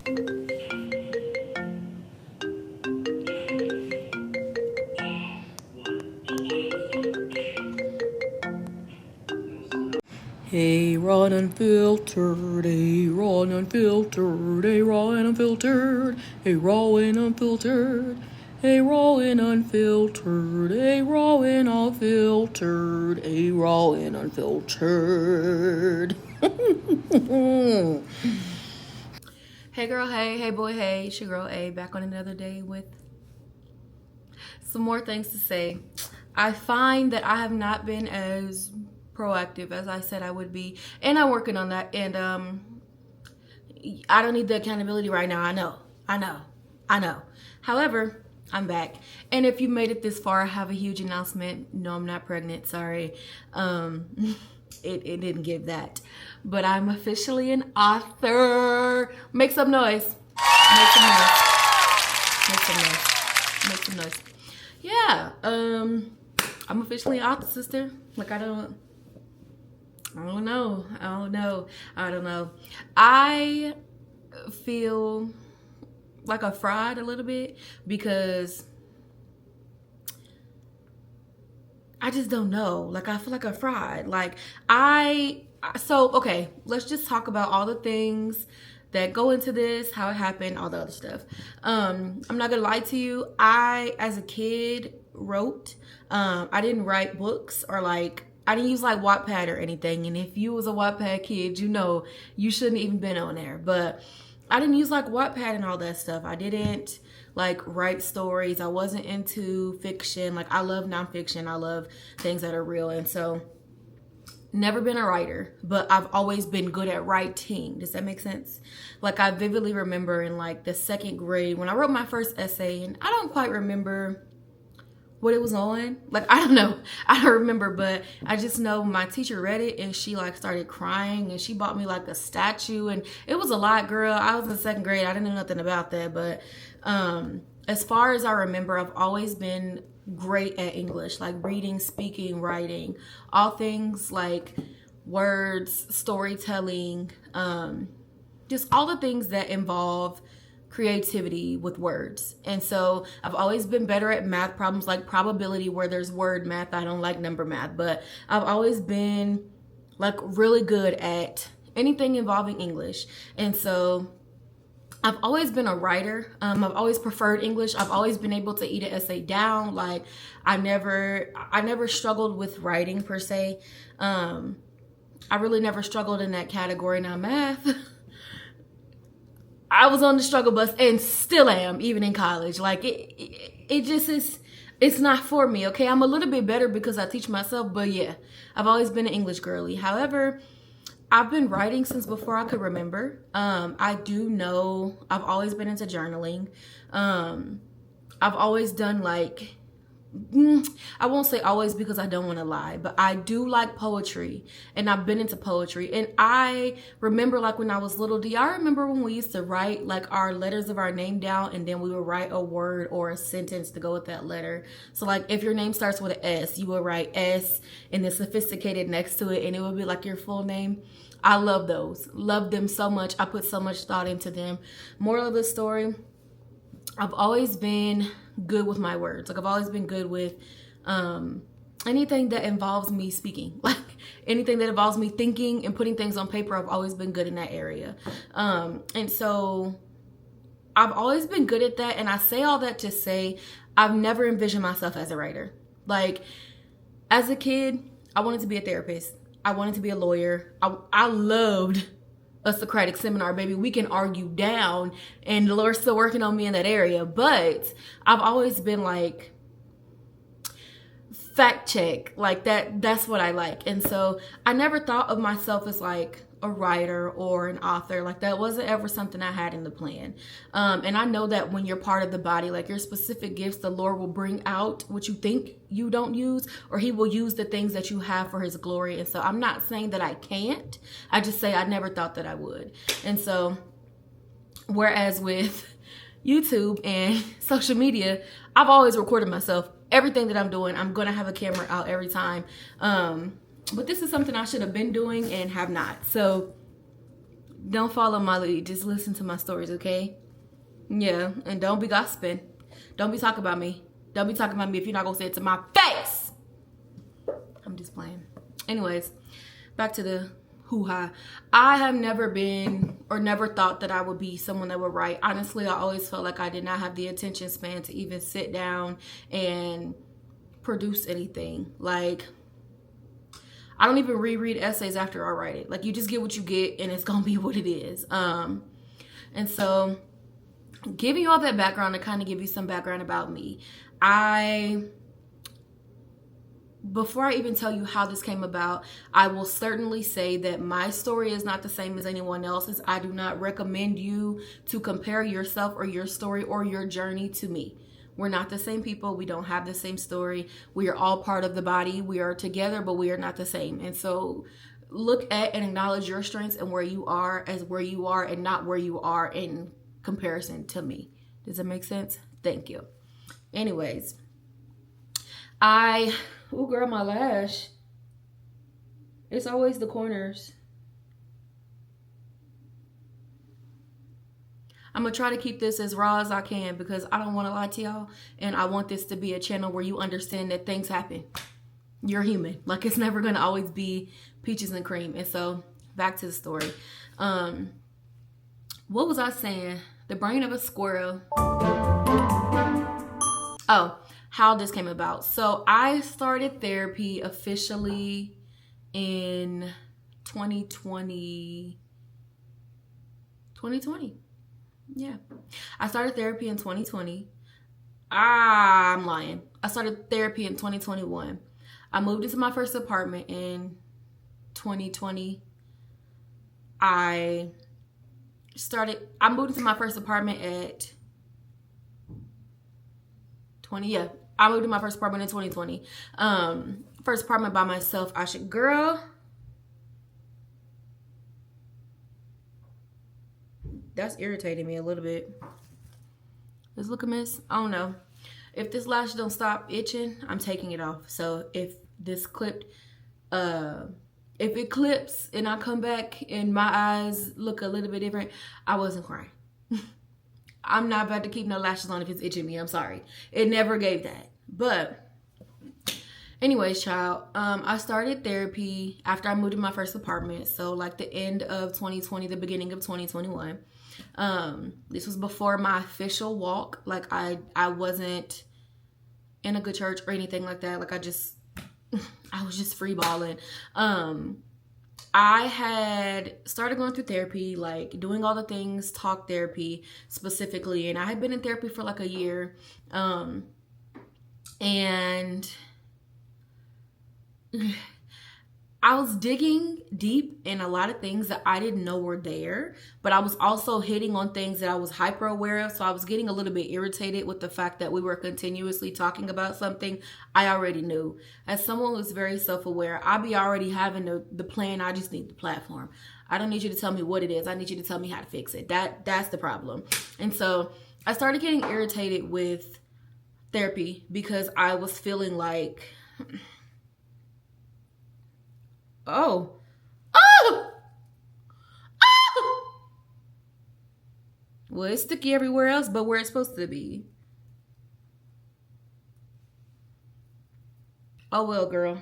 Hey, raw and unfiltered, hey, raw and unfiltered, hey, raw and unfiltered, hey, raw and unfiltered, hey, raw and unfiltered, hey, raw and unfiltered, hey, raw and unfiltered. Hey girl, hey boy, hey, it's your girl A, back on another day with some more things to say. I find that I have not been as proactive as I said I would be, and I'm working on that, and I don't need the accountability right now. I know. However, I'm back, and if you made it this far, I have a huge announcement. No, I'm not pregnant, sorry. It didn't give that, but I'm officially an author. Make some noise. Make some noise. Make some noise. Make some noise. Yeah, I'm officially an author, sister. Like, I don't know. I feel like a fraud a little bit because I just don't know. Like, I feel like a fraud. Like, okay, let's just talk about all the things that go into this, how it happened, all the other stuff. I'm not gonna lie to you. I, as a kid, wrote. I didn't write books or like, I didn't use like Wattpad or anything. And if you was a Wattpad kid, you know you shouldn't even been on there. But I didn't use like Wattpad and all that stuff. I didn't like write stories. I wasn't into fiction. Like, I love nonfiction. I love things that are real. And so never been a writer, but I've always been good at writing. Does that make sense? Like, I vividly remember in like the second grade when I wrote my first essay, and I don't quite remember what it was on. Like, I don't know. I don't remember, but I just know my teacher read it and she like started crying and she bought me like a statue, and it was a lot, girl. I was in second grade. I didn't know nothing about that, but as far as I remember, I've always been great at English, like reading, speaking, writing, all things like words, storytelling, just all the things that involve creativity with words. And so I've always been better at math problems like probability, where there's word math. I don't like number math, but I've always been like really good at anything involving English. And so I've always been a writer. I've always preferred English. I've always been able to eat an essay down. Like, I never struggled with writing per se. I really never struggled in that category. Now math, I was on the struggle bus and still am, even in college. Like, it just is, it's not for me, okay? I'm a little bit better because I teach myself, but yeah, I've always been an English girly. However, I've been writing since before I could remember. I do know I've always been into journaling. I've always done like, I won't say always because I don't want to lie, but I do like poetry, and I've been into poetry. And I remember like when I was little, do y'all remember when we used to write like our letters of our name down, and then we would write a word or a sentence to go with that letter? So like if your name starts with an S, you would write S and then sophisticated next to it, and it would be like your full name. I love those. Love them so much. I put so much thought into them. Moral of the story, I've always been good with my words. Like, I've always been good with anything that involves me speaking. Like, anything that involves me thinking and putting things on paper, I've always been good in that area. And so I've always been good at that. And I say all that to say I've never envisioned myself as a writer. Like, as a kid, I wanted to be a therapist. I wanted to be a lawyer. I loved a Socratic seminar, baby. We can argue down, and the Lord's still working on me in that area. But I've always been like, fact check, like that's what I like. And so I never thought of myself as like a writer or an author. Like, that wasn't ever something I had in the plan. And I know that when you're part of the body, like your specific gifts, the Lord will bring out what you think you don't use, or he will use the things that you have for his glory. And so I'm not saying that I can't. I just say I never thought that I would. And so whereas with YouTube and social media, I've always recorded myself. Everything that I'm doing, I'm going to have a camera out every time. But this is something I should have been doing and have not. So Don't follow my lead. Just listen to my stories, okay? Yeah, and don't be gossiping. Don't be talking about me. Don't be talking about me if you're not gonna say it to my face. I'm just playing. Anyways, back to the hoo-ha. I have never been or never thought that I would be someone that would write. Honestly, I always felt like I did not have the attention span to even sit down and produce anything. Like, I don't even reread essays after I write it. Like, you just get what you get and it's gonna be what it is. And so giving you all that background to kind of give you some background about me. Before I even tell you how this came about, I will certainly say that my story is not the same as anyone else's. I do not recommend you to compare yourself or your story or your journey to me. We're not the same people. We don't have the same story. We are all part of the body. We are together, but we are not the same. And so look at and acknowledge your strengths and where you are as where you are and not where you are in comparison to me. Does that make sense? Thank you. Anyways, oh girl, my lash. It's always the corners. I'm gonna try to keep this as raw as I can because I don't want to lie to y'all, and I want this to be a channel where you understand that things happen. You're human. Like, it's never gonna always be peaches and cream. And so back to the story. What was I saying? The brain of a squirrel. Oh, how this came about. So I started therapy officially in 2020. Yeah. I started therapy in 2020. I'm lying. I started therapy in 2021. I moved into my first apartment in 2020. I moved into my first apartment at I moved to my first apartment in 2020. First apartment by myself. Girl, that's irritating me a little bit. Let's look a miss. I don't know. If this lash don't stop itching, I'm taking it off. So if this clipped, if it clips and I come back and my eyes look a little bit different, I wasn't crying. I'm not about to keep no lashes on if it's itching me. I'm sorry. It never gave that. But anyways, child, I started therapy after I moved to my first apartment. So like the end of 2020, the beginning of 2021. This was before my official walk. Like I wasn't in a good church or anything like that. Like I was just free balling. I had started going through therapy, like doing all the things, talk therapy specifically. And I had been in therapy for like a year. And I was digging deep in a lot of things that I didn't know were there, but I was also hitting on things that I was hyper aware of. So I was getting a little bit irritated with the fact that we were continuously talking about something I already knew. As someone who's very self-aware, I be already having the plan. I just need the platform. I don't need you to tell me what it is. I need you to tell me how to fix it. That's the problem. And so I started getting irritated with therapy because I was feeling like, oh, well, it's sticky everywhere else but where it's supposed to be. Oh well, girl.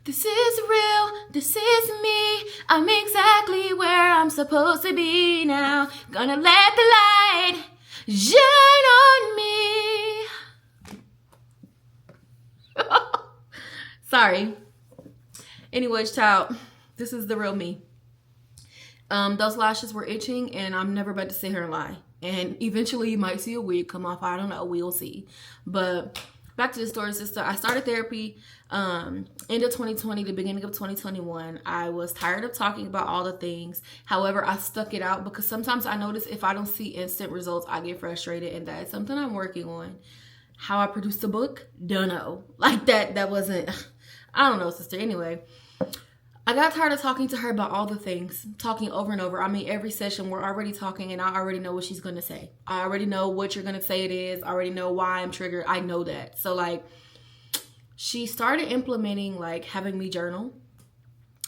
This is real, this is me. I'm exactly where I'm supposed to be now. Gonna let the light shine on me. Sorry. Anyways, child, this is the real me. Those lashes were itching and I'm never about to sit here and lie. And eventually you might see a wig come off. I don't know. We'll see. But back to the story, sister. I started therapy end of 2020, the beginning of 2021. I was tired of talking about all the things. However, I stuck it out because sometimes I notice if I don't see instant results, I get frustrated. And that's something I'm working on. How I produced a book? Don't know. Like that wasn't... I don't know, sister. Anyway, I got tired of talking to her about all the things, talking over and over. I mean, every session we're already talking and I already know what she's going to say. I already know what you're going to say it is. I already know why I'm triggered. I know that. So like she started implementing like having me journal.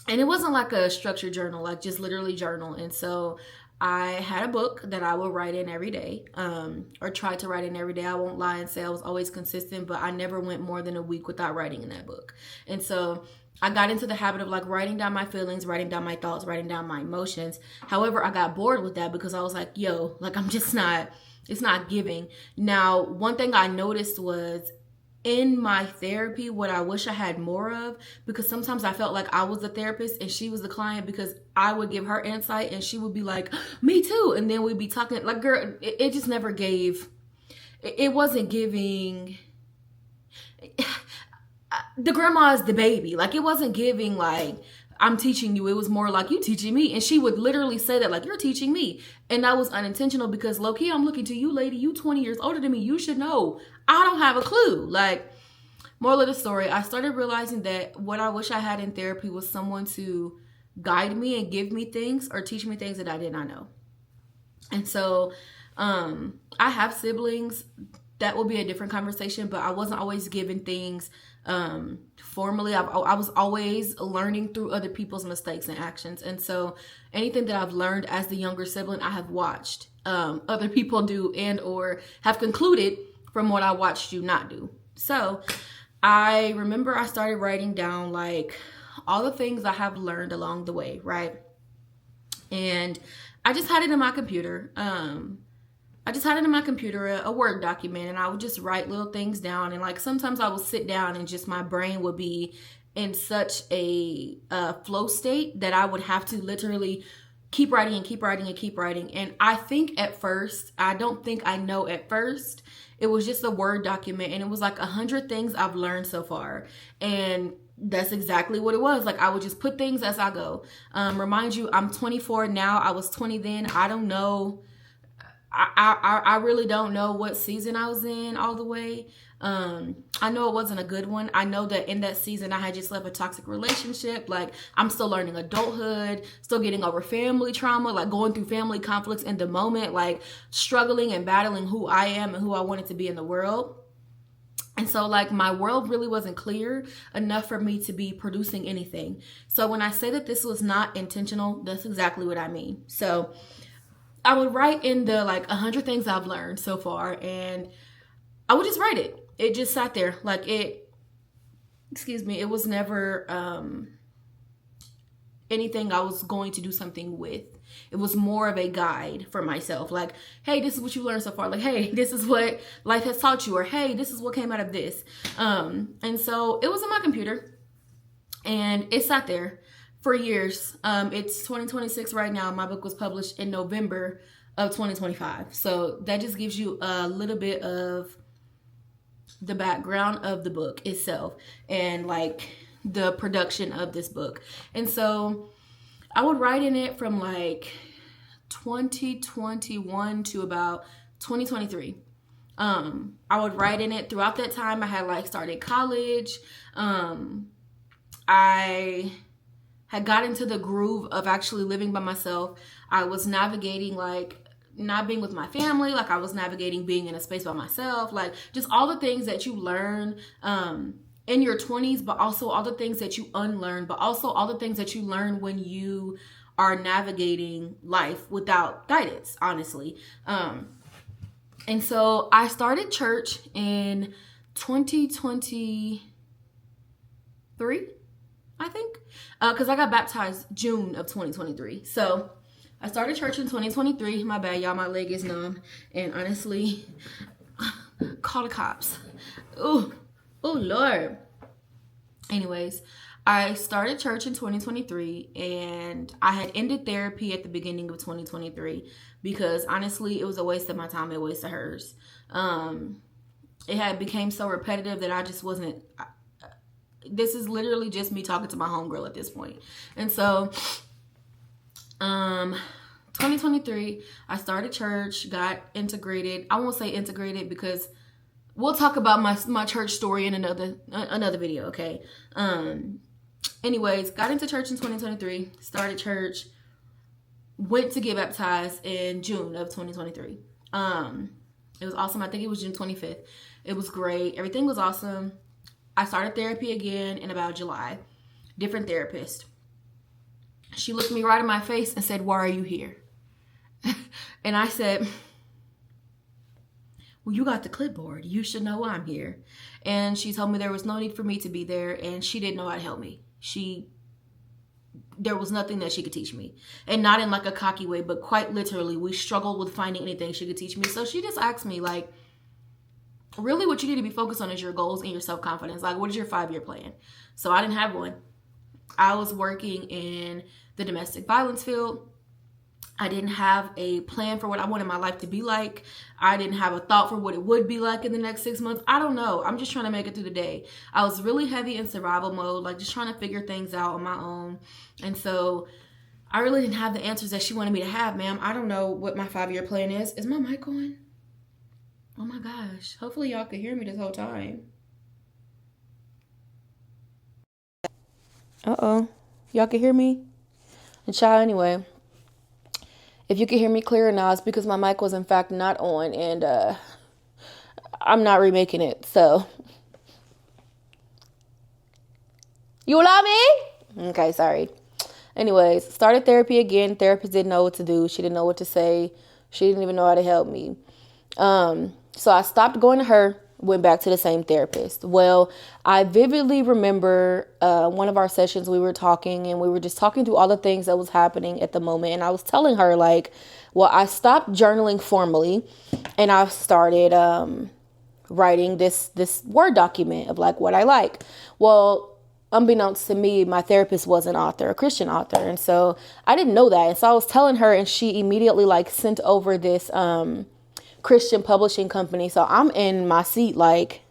And it wasn't like a structured journal, like just literally journal. And so I had a book that I would write in every day, or try to write in every day. I won't lie and say I was always consistent, but I never went more than a week without writing in that book. And so I got into the habit of like writing down my feelings, writing down my thoughts, writing down my emotions. However, I got bored with that because I was like, yo, like I'm just not, it's not giving. Now, one thing I noticed was in my therapy, what I wish I had more of, because sometimes I felt like I was the therapist and she was the client, because I would give her insight and she would be like, me too. And then we'd be talking like, girl, it just never gave, it wasn't giving. The grandma is the baby. Like, it wasn't giving like, I'm teaching you. It was more like, you teaching me. And she would literally say that, like, you're teaching me. And that was unintentional because low key, I'm looking to you, lady. You 20 years older than me. You should know. I don't have a clue. Like, moral of the story, I started realizing that what I wish I had in therapy was someone to guide me and give me things or teach me things that I did not know. And so I have siblings. That will be a different conversation, but I wasn't always given things formally. I was always learning through other people's mistakes and actions. And so anything that I've learned as the younger sibling, I have watched other people do and or have concluded from what I watched you not do. So I remember I started writing down like all the things I have learned along the way, right? And I just had it in my computer. A Word document, and I would just write little things down. And like sometimes I would sit down and just my brain would be in such a flow state that I would have to literally keep writing and keep writing and keep writing. And I think at first, I don't think I know at first, it was just a Word document, and it was like 100 things I've learned so far. And that's exactly what it was. Like I would just put things as I go. Remind you, I'm 24 now. I was 20 then. I don't know. I really don't know what season I was in all the way. I know it wasn't a good one. I know that in that season I had just left a toxic relationship. Like I'm still learning adulthood, still getting over family trauma, like going through family conflicts in the moment, like struggling and battling who I am and who I wanted to be in the world. And so like my world really wasn't clear enough for me to be producing anything. So when I say that this was not intentional, that's exactly what I mean. So I would write in the like 100 things I've learned so far, and I would just write it. It just sat there. Like it was never anything I was going to do something with. It was more of a guide for myself. Like, hey, this is what you learned so far. Like, hey, this is what life has taught you. Or, hey, this is what came out of this. And so it was on my computer, and it sat there for years. It's 2026 right now. My book was published in November of 2025. So that just gives you a little bit of the background of the book itself and like the production of this book. And so I would write in it from like 2021 to about 2023. I would write in it throughout that time. I had like started college. I had got into the groove of actually living by myself. I was navigating like not being with my family. Like I was navigating being in a space by myself. Like just all the things that you learn in your 20s, but also all the things that you unlearn, but also all the things that you learn when you are navigating life without guidance, honestly. And so I started church in 2023, I think, because I got baptized June of 2023. So I started church in 2023. My bad, y'all. My leg is numb. And honestly, call the cops. Oh, Lord. Anyways, I started church in 2023, and I had ended therapy at the beginning of 2023 because honestly, it was a waste of my time, a waste of hers. It had became so repetitive that I just wasn't. This is literally just me talking to my homegirl at this point. And so 2023, I started church, got integrated. I won't say integrated because we'll talk about my church story in another video, okay? Anyways, got into church in 2023, started church, went to get baptized in June of 2023. It was awesome. I think it was June 25th. It was great. Everything was awesome. I started therapy again in about July. Different therapist. She looked me right in my face and said, "Why are you here?" And I said, "Well, you got the clipboard. You should know I'm here." And she told me there was no need for me to be there, and she didn't know how to help me. There was nothing that she could teach me, and not in like a cocky way, but quite literally, we struggled with finding anything she could teach me. So she just asked me, like, really what you need to be focused on is your goals and your self-confidence. Like, what is your 5-year plan? So I didn't have one. I was working in the domestic violence field. I didn't have a plan for what I wanted my life to be like. I didn't have a thought for what it would be like in the next 6 months. I don't know. I'm just trying to make it through the day. I was really heavy in survival mode, like just trying to figure things out on my own. And so I really didn't have the answers that she wanted me to have, ma'am. I don't know what my 5-year plan is. Is my mic on? Oh my gosh. Hopefully y'all could hear me this whole time. Uh-oh. Y'all can hear me? And child, anyway. If you can hear me clearer now, it's because my mic was in fact not on, and I'm not remaking it. So, you love me? Okay, sorry. Anyways, started therapy again. Therapist didn't know what to do. She didn't know what to say. She didn't even know how to help me. So I stopped going to her, went back to the same therapist. Well, I vividly remember one of our sessions, we were talking, and we were just talking through all the things that was happening at the moment. And I was telling her, like, well, I stopped journaling formally, and I started writing this Word document of like what I like. Well, unbeknownst to me, my therapist was an author, a Christian author. And so I didn't know that. And so I was telling her, and she immediately like sent over this Christian publishing company. So I'm in my seat like,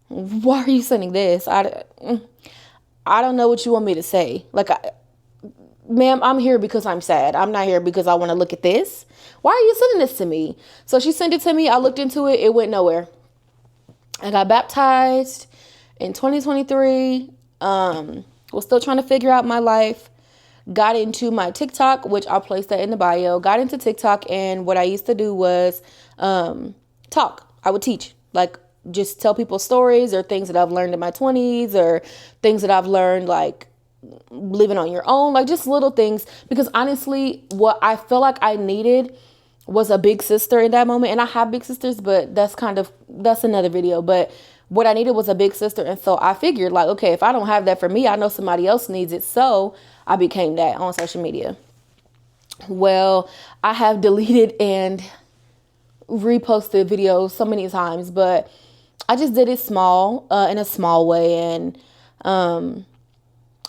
why are you sending this? I don't know what you want me to say. Like, ma'am, I'm here because I'm sad. I'm not here because I want to look at this. Why are you sending this to me? So she sent it to me. I looked into it. It went nowhere. I got baptized in 2023. Was still trying to figure out my life. Got into my TikTok, which I'll place that in the bio. Got into TikTok, and what I used to do was talk. I would teach, like just tell people stories or things that I've learned in my 20s or things that I've learned like living on your own, like just little things. Because honestly, what I feel like I needed was a big sister in that moment. And I have big sisters, but that's another video. But what I needed was a big sister. And so I figured like, okay, if I don't have that for me, I know somebody else needs it. So I became that on social media. Well, I have deleted and reposted videos so many times, but I just did it small, in a small way. And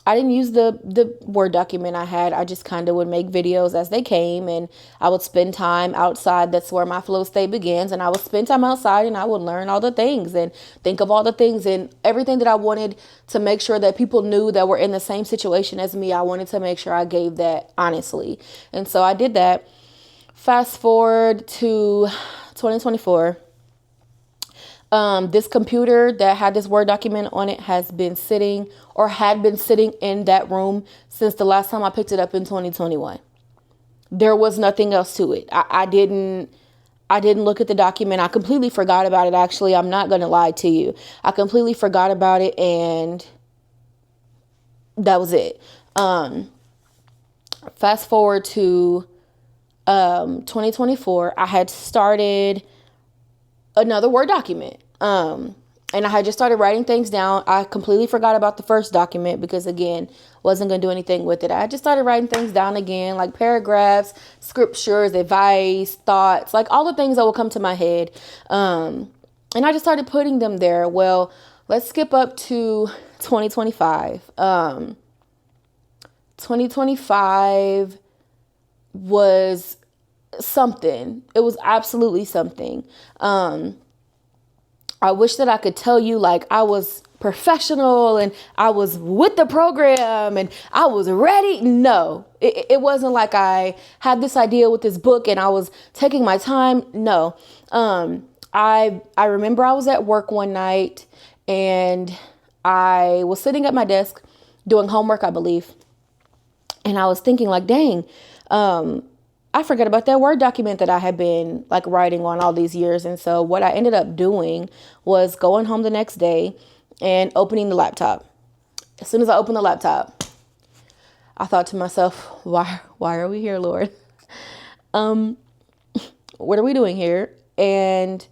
I didn't use the Word document I had. I just kind of would make videos as they came, and I would spend time outside. That's where my flow state begins. And I would spend time outside, and I would learn all the things and think of all the things and everything that I wanted to make sure that people knew that were in the same situation as me. I wanted to make sure I gave that honestly. And so I did that. Fast forward to 2024. This computer that had this Word document on it had been sitting in that room since the last time I picked it up in 2021. There was nothing else to it. I didn't look at the document. I completely forgot about it. Actually, I'm not going to lie to you. I completely forgot about it, and that was it. Fast forward to 2024, I had started another Word document. And I had just started writing things down. I completely forgot about the first document because, again, wasn't going to do anything with it. I just started writing things down again, like paragraphs, scriptures, advice, thoughts, like all the things that will come to my head. And I just started putting them there. Well, let's skip up to 2025. 2025 was something. It was absolutely something. I wish that I could tell you like I was professional and I was with the program and I was ready. No, it wasn't like I had this idea with this book and I was taking my time. No. I remember I was at work one night and I was sitting at my desk doing homework, I believe. And I was thinking like, dang, I forgot about that Word document that I had been like writing on all these years. And so what I ended up doing was going home the next day and opening the laptop. As soon as I opened the laptop, I thought to myself, why are we here, Lord? What are we doing here? And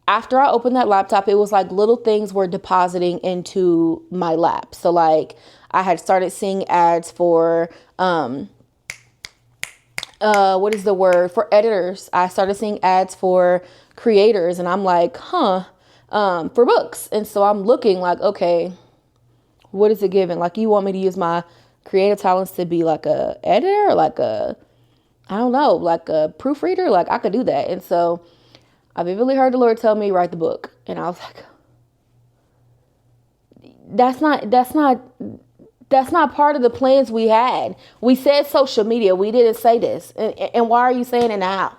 after I opened that laptop, it was like little things were depositing into my lap. So like I had started seeing ads for, what is the word, for editors. I started seeing ads for creators, and I'm like, for books. And so I'm looking like, okay, what is it giving? Like, you want me to use my creative talents to be like a editor, or like a, I don't know, like a proofreader? Like, I could do that. And so I vividly heard the Lord tell me, write the book. And I was like, that's not part of the plans we had. We said social media. We didn't say this. And why are you saying it now?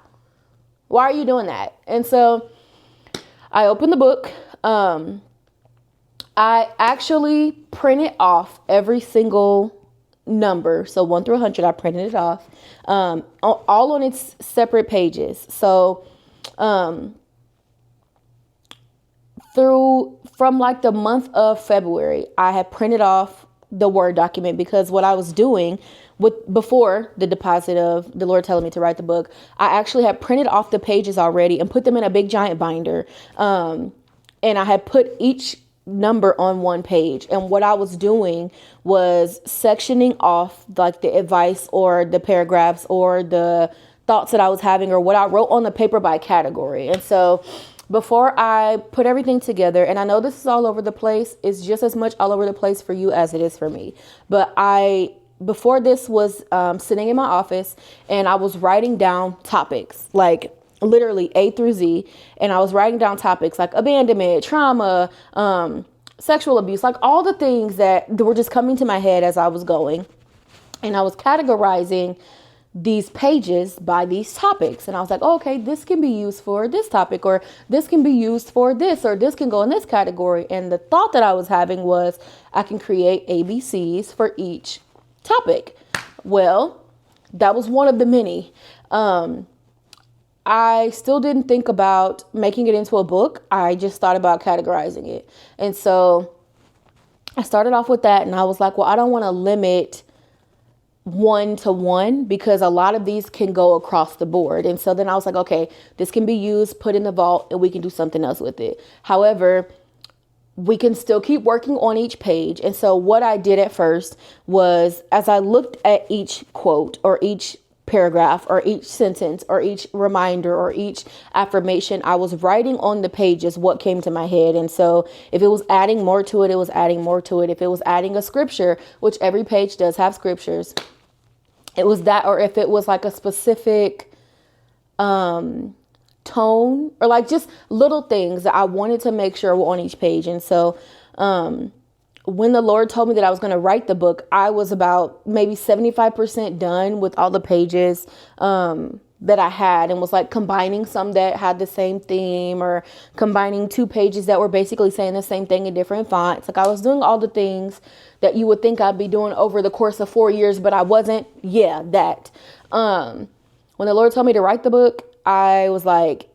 Why are you doing that? And so I opened the book. I actually printed off every single number. So 1 through 100, I printed it off, all on its separate pages. So, from like the month of February, I had printed off the Word document, because what I was doing before the deposit of the Lord telling me to write the book, I actually had printed off the pages already and put them in a big giant binder. And I had put each number on one page. And what I was doing was sectioning off like the advice or the paragraphs or the thoughts that I was having or what I wrote on the paper by category. And so before I put everything together, and I know this is all over the place, it's just as much all over the place for you as it is for me. But before this was sitting in my office, and I was writing down topics, like literally A through Z. And I was writing down topics like abandonment, trauma, sexual abuse, like all the things that were just coming to my head as I was going. And I was categorizing these pages by these topics. And I was like, oh, okay, this can be used for this topic, or this can be used for this, or this can go in this category. And the thought that I was having was I can create ABCs for each topic. Well, that was one of the many. I still didn't think about making it into a book. I just thought about categorizing it. And so I started off with that, and I was like, well, I don't want to limit one-to-one, because a lot of these can go across the board. And so then I was like, okay, this can be used, put in the vault, and we can do something else with it. However, we can still keep working on each page. And so what I did at first was, as I looked at each quote or each paragraph or each sentence or each reminder or each affirmation, I was writing on the pages what came to my head. And so if it was adding more to it, it was adding more to it. If it was adding a scripture, which every page does have scriptures, it was that. Or if it was like a specific tone, or like just little things that I wanted to make sure were on each page. And so when the Lord told me that I was going to write the book, I was about maybe 75% done with all the pages that I had, and was like combining some that had the same theme, or combining 2 pages that were basically saying the same thing in different fonts. Like, I was doing all the things that you would think I'd be doing over the course of 4 years, but I wasn't. Yeah, that. When the Lord told me to write the book, I was like,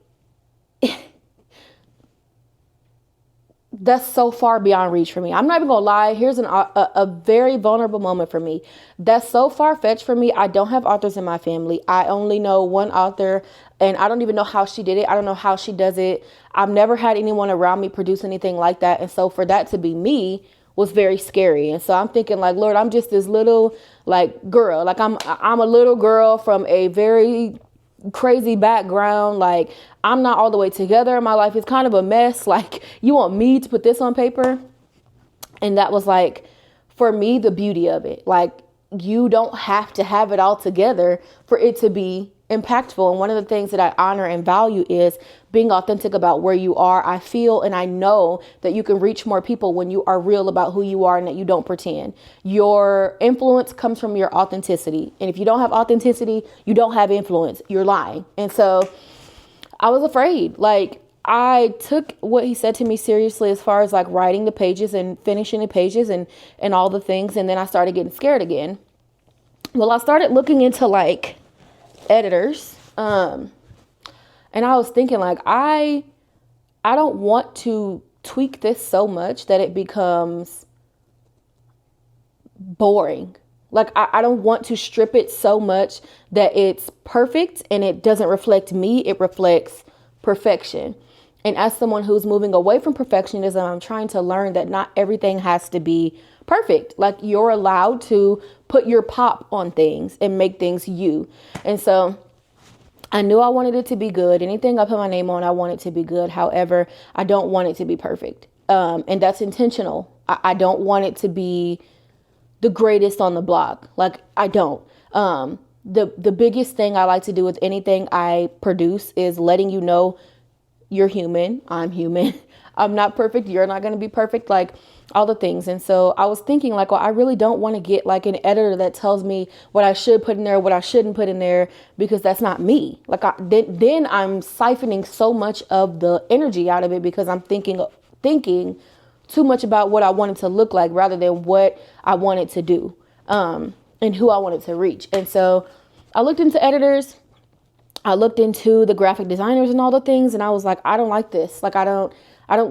that's so far beyond reach for me. I'm not even gonna lie. Here's a very vulnerable moment for me. That's so far fetched for me. I don't have authors in my family. I only know one author, and I don't even know how she did it. I don't know how she does it. I've never had anyone around me produce anything like that. And so for that to be me was very scary. And so I'm thinking like, Lord, I'm just this little like girl. Like I'm a little girl from a very crazy background. Like, I'm not all the way together. My life is kind of a mess. Like, you want me to put this on paper? And that was like, for me, the beauty of it. Like, you don't have to have it all together for it to be impactful. And one of the things that I honor and value is being authentic about where you are. I feel and I know that you can reach more people when you are real about who you are and that you don't pretend. Your influence comes from your authenticity. And if you don't have authenticity, you don't have influence. You're lying. And so I was afraid. Like, I took what he said to me seriously as far as like writing the pages and finishing the pages and all the things. And then I started getting scared again. Well, I started looking into like editors. And I was thinking like, I don't want to tweak this so much that it becomes boring. Like, I don't want to strip it so much that it's perfect and it doesn't reflect me. It reflects perfection. And as someone who's moving away from perfectionism, I'm trying to learn that not everything has to be perfect. Like, you're allowed to put your pop on things and make things you. And so I knew I wanted it to be good. Anything I put my name on, I want it to be good. However, I don't want it to be perfect. And that's intentional. I don't want it to be the greatest on the block. Like, I don't. The biggest thing I like to do with anything I produce is letting you know you're human. I'm human. I'm not perfect. You're not going to be perfect. Like, all the things. And so I was thinking, like, well, I really don't want to get like an editor that tells me what I should put in there, what I shouldn't put in there, because that's not me. Like, then I'm siphoning so much of the energy out of it because I'm thinking too much about what I want it to look like rather than what I want it to do, and who I want it to reach. And so I looked into editors. I looked into the graphic designers and all the things. And I was like, I don't like this. Like, I don't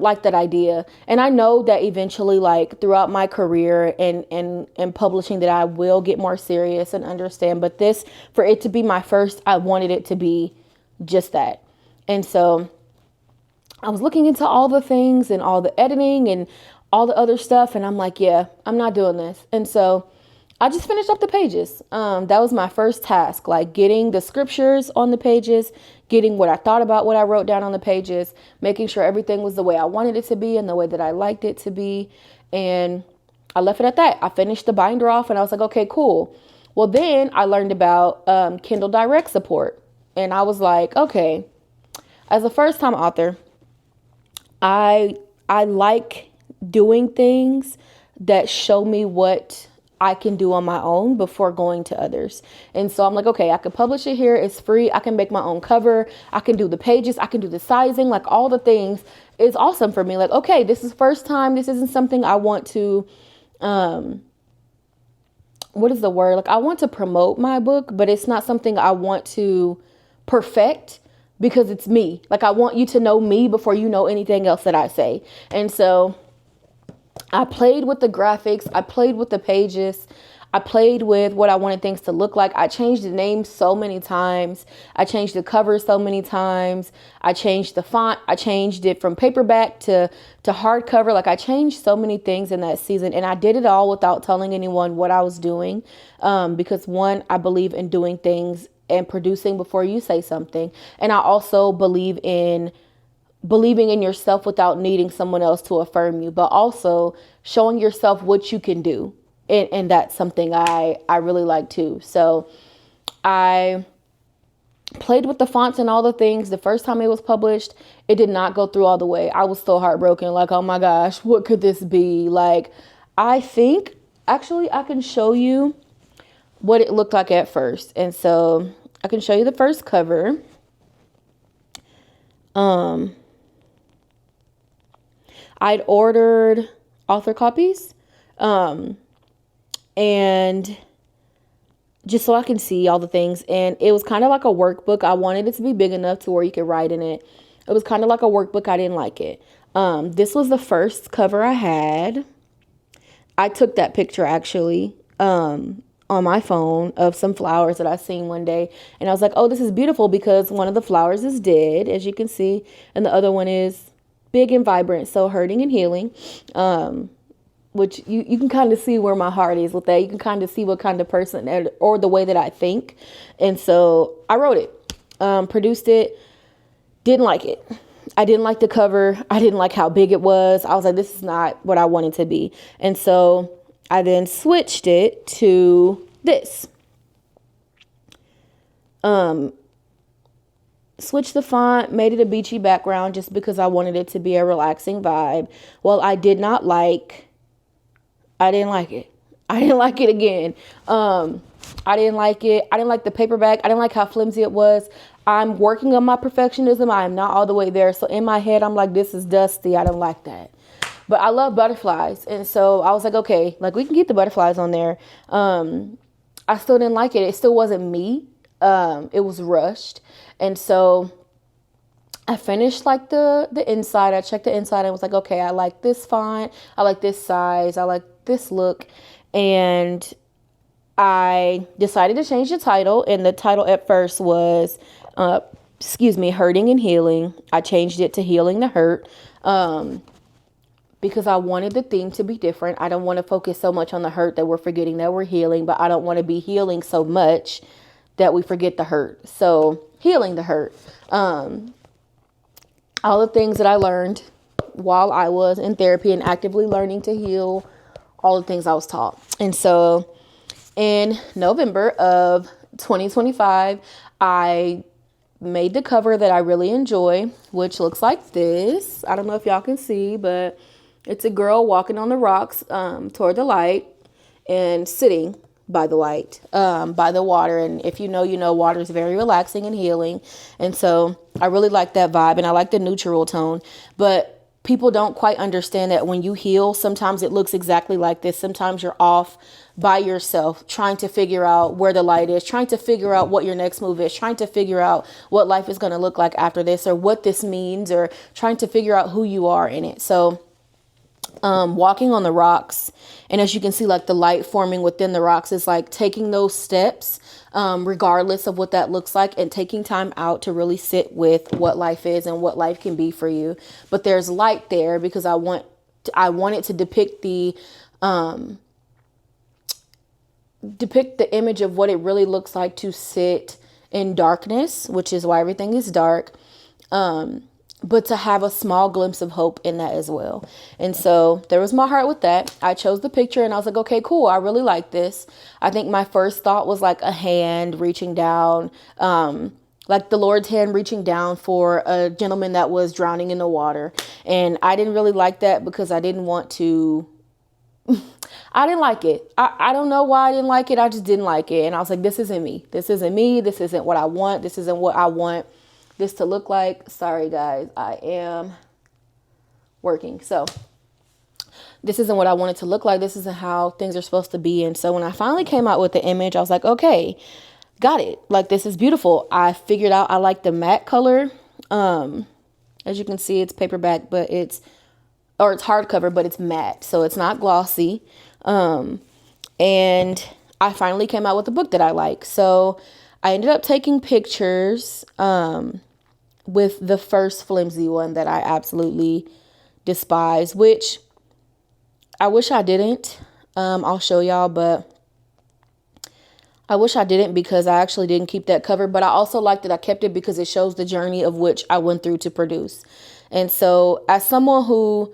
like that idea. And I know that eventually, like, throughout my career and publishing, that I will get more serious and understand. But this, for it to be my first, I wanted it to be just that. And so I was looking into all the things and all the editing and all the other stuff. And I'm like, yeah, I'm not doing this. And so I just finished up the pages. That was my first task, like getting the scriptures on the pages, getting what I thought about what I wrote down on the pages, making sure everything was the way I wanted it to be and the way that I liked it to be. And I left it at that. I finished the binder off and I was like, okay, cool. Well, then I learned about Kindle Direct support. And I was like, okay, as a first time author, I like doing things that show me what I can do on my own before going to others. And so I'm like, okay, I can publish it here. It's free. I can make my own cover. I can do the pages. I can do the sizing, like all the things. It's awesome for me. Like, okay, this is first time. This isn't something I want to, what is the word? Like, I want to promote my book, but it's not something I want to perfect because it's me. Like, I want you to know me before you know anything else that I say. And so I played with the graphics. I played with the pages. I played with what I wanted things to look like. I changed the name so many times. I changed the cover so many times. I changed the font. I changed it from paperback to hardcover. Like, I changed so many things in that season, and I did it all without telling anyone what I was doing. Because one, I believe in doing things and producing before you say something. And I also believe in believing in yourself without needing someone else to affirm you, but also showing yourself what you can do. And that's something I really like too. So I played with the fonts and all the things. The first time it was published, it did not go through all the way. I was so heartbroken. Like, oh my gosh, what could this be? Like, I think actually I can show you what it looked like at first. And so I can show you the first cover. I'd ordered author copies, and just so I can see all the things. And it was kind of like a workbook. I wanted it to be big enough to where you could write in it. It was kind of like a workbook. I didn't like it. This was the first cover I had. I took that picture actually, on my phone of some flowers that I seen one day. And I was like, oh, this is beautiful because one of the flowers is dead, as you can see. And the other one is big and vibrant, so hurting and healing, which you can kind of see where my heart is with that. You can kind of see what kind of person or the way that I think. And so I wrote it, produced it, didn't like it. I didn't like the cover. I didn't like how big it was. I was like, this is not what I want it to be. And so I then switched it to this. Switched the font, made it a beachy background just because I wanted it to be a relaxing vibe. Well, I didn't like it. I didn't like it again. I didn't like it. I didn't like the paperback. I didn't like how flimsy it was. I'm working on my perfectionism. I am not all the way there. So in my head, I'm like, this is dusty. I don't like that. But I love butterflies. And so I was like, okay, like we can keep the butterflies on there. I still didn't like it. It still wasn't me. It was rushed. And so I finished like the inside. I checked the inside and was like, okay, I like this font. I like this size. I like this look. And I decided to change the title, and the title at first was, Hurting and Healing. I changed it to Healing the Hurt, because I wanted the theme to be different. I don't want to focus so much on the hurt that we're forgetting that we're healing, but I don't want to be healing so much that we forget the hurt. So Healing the Hurt. All the things that I learned while I was in therapy and actively learning to heal, all the things I was taught. And so in November of 2025, I made the cover that I really enjoy, which looks like this. I don't know if y'all can see, but it's a girl walking on the rocks toward the light and sitting by the light, by the water. And if you know, water is very relaxing and healing. And so I really like that vibe, and I like the neutral tone. But people don't quite understand that when you heal, sometimes it looks exactly like this. Sometimes you're off by yourself, trying to figure out where the light is, trying to figure out what your next move is, trying to figure out what life is going to look like after this, or what this means, or trying to figure out who you are in it. So walking on the rocks, and as you can see, like the light forming within the rocks is like taking those steps, regardless of what that looks like, and taking time out to really sit with what life is and what life can be for you. But there's light there because I want it to depict the image of what it really looks like to sit in darkness, which is why everything is dark. But to have a small glimpse of hope in that as well. And so there was my heart with that. I chose the picture and I was like, okay, cool. I really like this. I think my first thought was like a hand reaching down, like the Lord's hand reaching down for a gentleman that was drowning in the water. And I didn't really like that because I didn't want to, I didn't like it. I don't know why I didn't like it. I just didn't like it. And I was like, this isn't me. This isn't me. This isn't what I want. This isn't what I want this to look like. Sorry, guys. I am working. So this isn't what I want it to look like. This isn't how things are supposed to be. And so when I finally came out with the image, I was like, okay, got it. Like, this is beautiful. I figured out I like the matte color. As you can see, it's paperback, but it's hardcover, but it's matte. So it's not glossy. And I finally came out with a book that I like. So I ended up taking pictures with the first flimsy one that I absolutely despise, which I wish I didn't. I'll show y'all, but I wish I didn't because I actually didn't keep that cover. But I also like that I kept it because it shows the journey of which I went through to produce. And so as someone who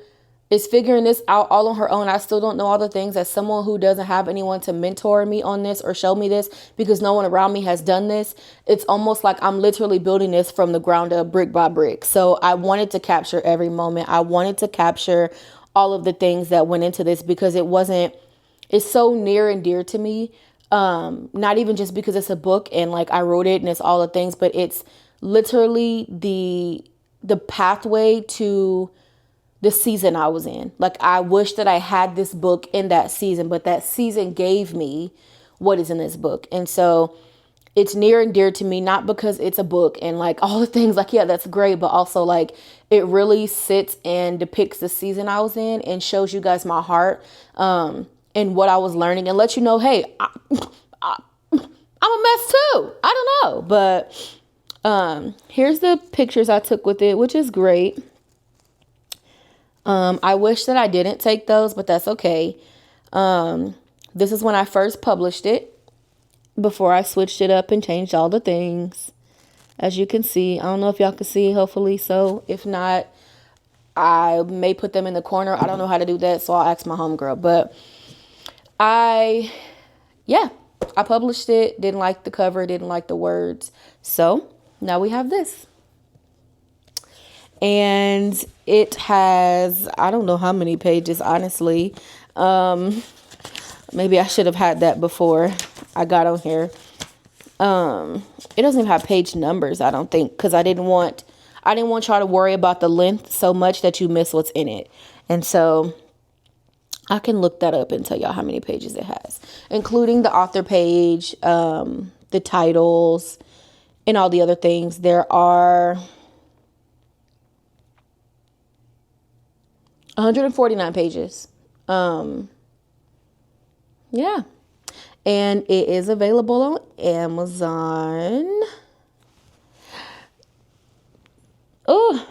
is figuring this out all on her own, I still don't know all the things. As someone who doesn't have anyone to mentor me on this or show me this because no one around me has done this, it's almost like I'm literally building this from the ground up, brick by brick. So I wanted to capture every moment. I wanted to capture all of the things that went into this because it's so near and dear to me. Not even just because it's a book and like I wrote it and it's all the things, but it's literally the pathway to the season I was in. Like, I wish that I had this book in that season, but that season gave me what is in this book. And so it's near and dear to me, not because it's a book and like all the things like, yeah, that's great. But also like it really sits and depicts the season I was in and shows you guys my heart, and what I was learning and let you know, hey, I'm a mess too. I don't know. But here's the pictures I took with it, which is great. I wish that I didn't take those, but that's okay. This is when I first published it before I switched it up and changed all the things. As you can see, I don't know if y'all can see, hopefully so. If not, I may put them in the corner. I don't know how to do that, so I'll ask my homegirl. But I published it, didn't like the cover, didn't like the words. So now we have this. And it has, I don't know how many pages, honestly. Maybe I should have had that before I got on here. It doesn't even have page numbers, I don't think, because I didn't want y'all to worry about the length so much that you miss what's in it. And so I can look that up and tell y'all how many pages it has, including the author page, the titles, and all the other things. There are 149 pages. Yeah. and it is available on Amazon. Oh,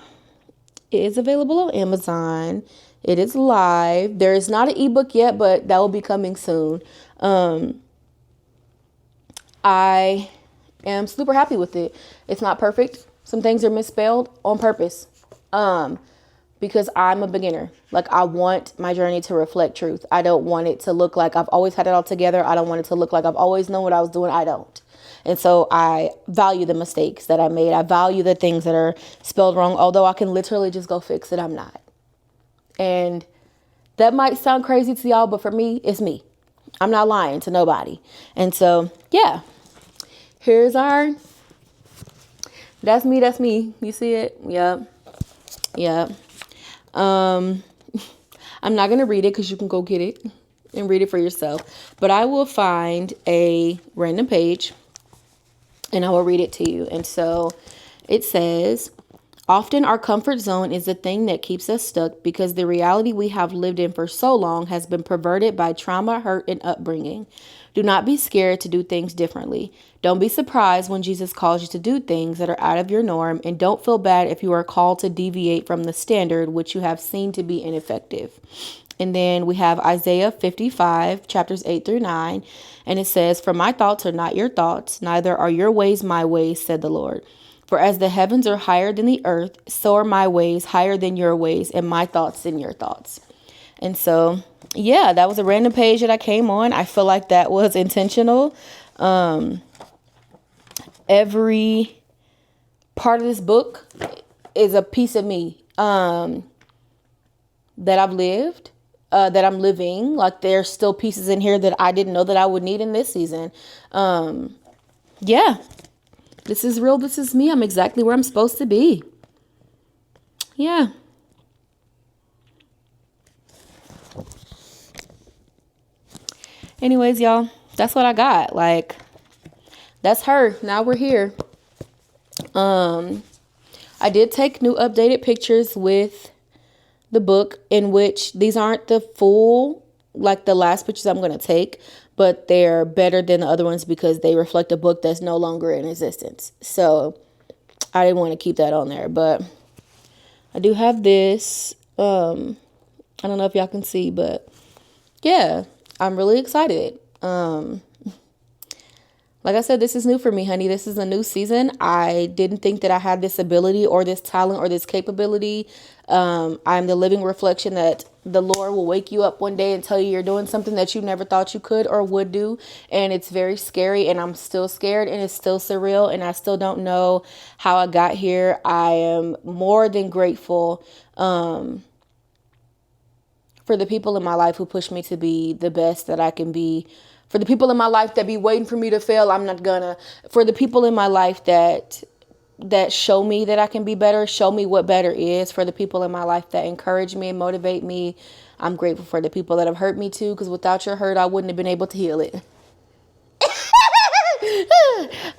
it is available on Amazon. It is live. There is not an ebook yet, but that will be coming soon. I am super happy with it. It's not perfect. Some things are misspelled on purpose. Because I'm a beginner. Like, I want my journey to reflect truth. I don't want it to look like I've always had it all together. I don't want it to look like I've always known what I was doing. I don't. And so I value the mistakes that I made. I value the things that are spelled wrong. Although I can literally just go fix it, I'm not. And that might sound crazy to y'all, but for me, it's me. I'm not lying to nobody. And so, yeah. Here's our, that's me. You see it? Yep. I'm not going to read it because you can go get it and read it for yourself. But I will find a random page and I will read it to you. And so it says, often our comfort zone is the thing that keeps us stuck because the reality we have lived in for so long has been perverted by trauma, hurt, and upbringing. Do not be scared to do things differently. Don't be surprised when Jesus calls you to do things that are out of your norm, and don't feel bad if you are called to deviate from the standard which you have seen to be ineffective. And then we have Isaiah 55, chapters 8 through 9, and it says, for my thoughts are not your thoughts, neither are your ways my ways, said the Lord. For as the heavens are higher than the earth, so are my ways higher than your ways, and my thoughts than your thoughts. And so, yeah, that was a random page that I came on. I feel like that was intentional. Every part of this book is a piece of me that I've lived, that I'm living. Like, there's still pieces in here that I didn't know that I would need in this season. Yeah, this is real. This is me. I'm exactly where I'm supposed to be. Yeah. Anyways, y'all, that's what I got. Like, that's her. Now we're here. I did take new updated pictures with the book, in which these aren't the full, like the last pictures I'm going to take, but they're better than the other ones because they reflect a book that's no longer in existence. So I didn't want to keep that on there, but I do have this. I don't know if y'all can see, but yeah, I'm really excited. Like I said, this is new for me, honey. This is a new season. I didn't think that I had this ability or this talent or this capability. I'm the living reflection that the Lord will wake you up one day and tell you you're doing something that you never thought you could or would do. And it's very scary, and I'm still scared, and it's still surreal, and I still don't know how I got here. I am more than grateful for the people in my life who push me to be the best that I can be. For the people in my life that be waiting for me to fail, I'm not gonna. For the people in my life that show me that I can be better, show me what better is. For the people in my life that encourage me and motivate me, I'm grateful for the people that have hurt me too, because without your hurt, I wouldn't have been able to heal it.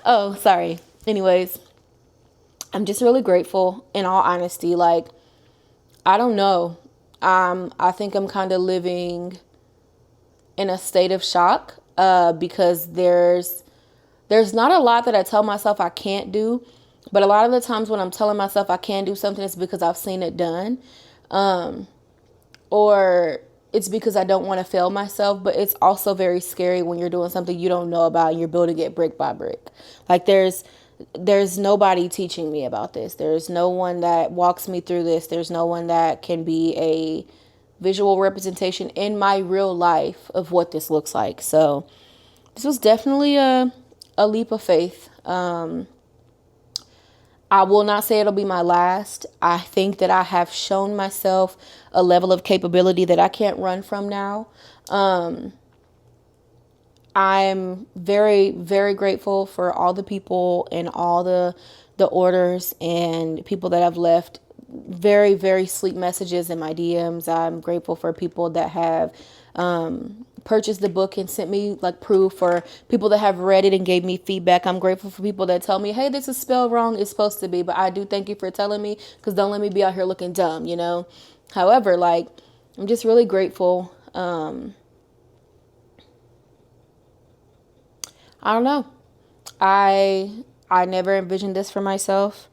Oh, sorry. Anyways, I'm just really grateful, in all honesty. Like, I don't know. I think I'm kind of living in a state of shock because there's not a lot that I tell myself I can't do, but a lot of the times when I'm telling myself I can do something, it's because I've seen it done, or it's because I don't want to fail myself. But it's also very scary when you're doing something you don't know about and you're building it brick by brick. Like, there's nobody teaching me about this. There's no one that walks me through this. There's no one that can be a visual representation in my real life of what this looks like. So this was definitely a leap of faith. I will not say it'll be my last. I think that I have shown myself a level of capability that I can't run from now. I'm very, very grateful for all the people and all the orders and people that have left very, very sweet messages in my DMs. I'm grateful for people that have purchased the book and sent me like proof, for people that have read it and gave me feedback. I'm grateful for people that tell me, hey, this is spelled wrong. It's supposed to be. But I do thank you for telling me, because don't let me be out here looking dumb, you know. However, like, I'm just really grateful I don't know. I never envisioned this for myself.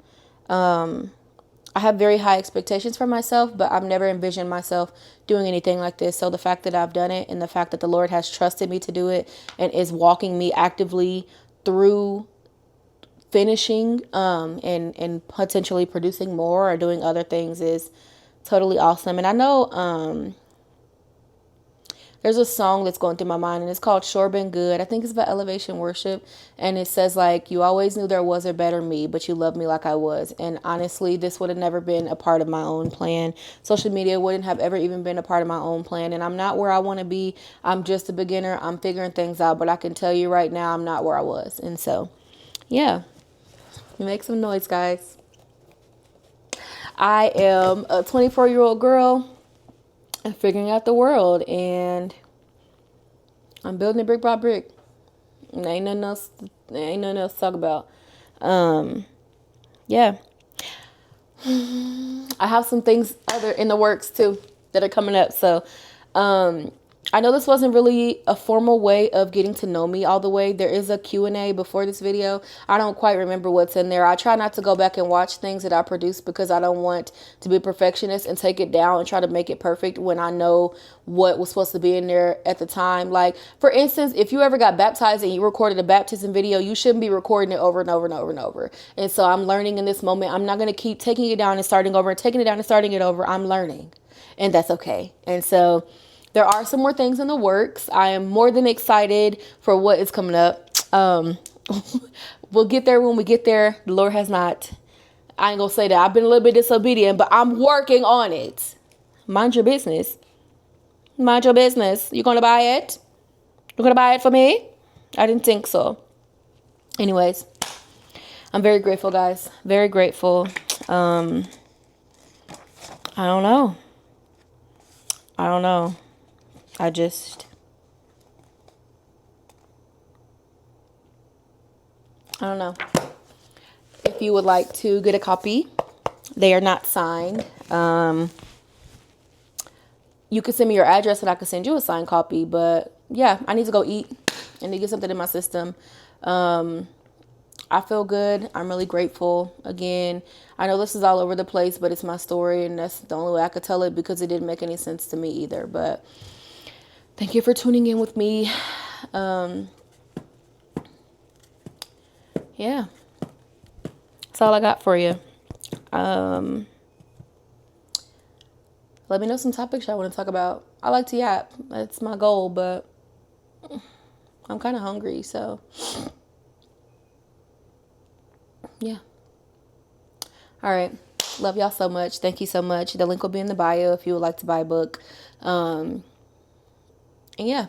I have very high expectations for myself, but I've never envisioned myself doing anything like this. So the fact that I've done it and the fact that the Lord has trusted me to do it and is walking me actively through finishing and potentially producing more or doing other things is totally awesome. And I know there's a song that's going through my mind, and it's called Sure Been Good. I think it's about elevation worship. And it says, like, you always knew there was a better me, but you loved me like I was. And honestly, this would have never been a part of my own plan. Social media wouldn't have ever even been a part of my own plan. And I'm not where I want to be. I'm just a beginner. I'm figuring things out. But I can tell you right now, I'm not where I was. And so, yeah, make some noise, guys. I am a 24-year-old girl and figuring out the world, and I'm building it brick by brick. And ain't nothing else to talk about. Yeah. I have some things other in the works too that are coming up. So, I know this wasn't really a formal way of getting to know me all the way. There is a Q&A before this video. I don't quite remember what's in there. I try not to go back and watch things that I produce because I don't want to be a perfectionist and take it down and try to make it perfect when I know what was supposed to be in there at the time. Like, for instance, if you ever got baptized and you recorded a baptism video, you shouldn't be recording it over and over and over and over. And so I'm learning in this moment. I'm not going to keep taking it down and starting over and taking it down and starting it over. I'm learning, and that's okay. And so there are some more things in the works. I am more than excited for what is coming up. We'll get there when we get there. The Lord has not. I ain't gonna say that. I've been a little bit disobedient, but I'm working on it. Mind your business. Mind your business. You gonna buy it? You gonna buy it for me? I didn't think so. Anyways, I'm very grateful, guys. Very grateful. I don't know. I don't know. If you would like to get a copy, they are not signed. You can send me your address and I can send you a signed copy. But yeah, I need to go eat. I need to get something in my system. I feel good. I'm really grateful. Again, I know this is all over the place, but it's my story, and that's the only way I could tell it because it didn't make any sense to me either. But thank you for tuning in with me. Yeah, that's all I got for you. Let me know some topics y'all want to talk about. I like to yap. That's my goal, but I'm kind of hungry, so yeah. All right. Love y'all so much. Thank you so much. The link will be in the bio if you would like to buy a book. And yeah.